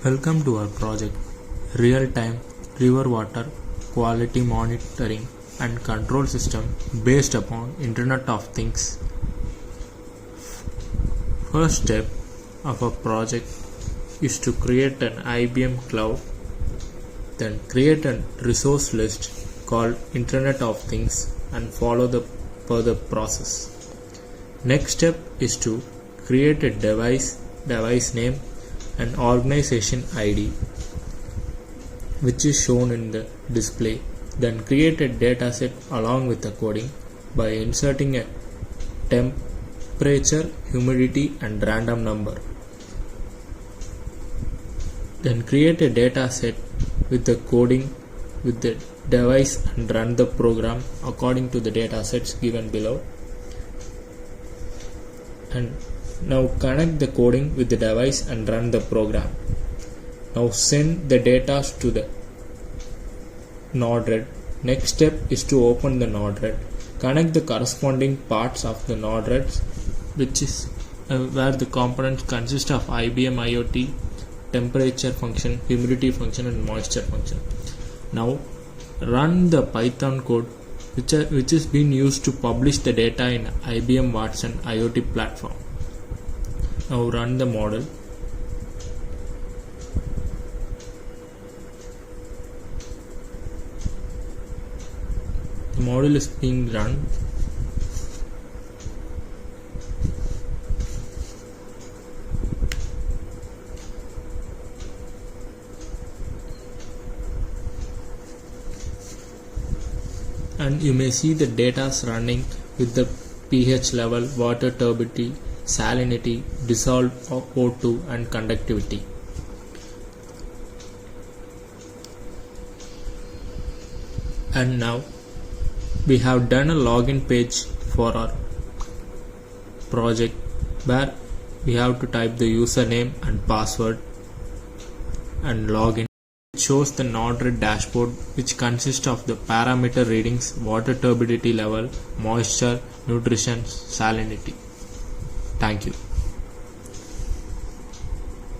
Welcome to our project Real-Time River Water Quality Monitoring and Control System based upon Internet of Things. First step of our project is to create an IBM cloud, then create a resource list called Internet of Things and follow the further process. Next step is to create a device name and organization ID which is shown in the display. Then create a dataset along with the coding by inserting a temperature, humidity and random number. Then create a dataset with the coding with the device and run the program according to the datasets given below. And now connect the coding with the device and run the program. Now send the data to the Node-RED. Next step is to open the Node-RED. Connect the corresponding parts of the Node-RED, which is where the components consist of IBM IoT, temperature function, humidity function and moisture function. Now run the Python code which is being used to publish the data in IBM Watson IoT platform. Now run the model. The model is being run. And you may see the data running with the pH level, water turbidity, salinity, dissolved O2 and conductivity. And now we have done a login page for our project where we have to type the username and password and login. It shows the Node-RED dashboard which consists of the parameter readings, water turbidity level, moisture, nutrition, salinity. Thank you.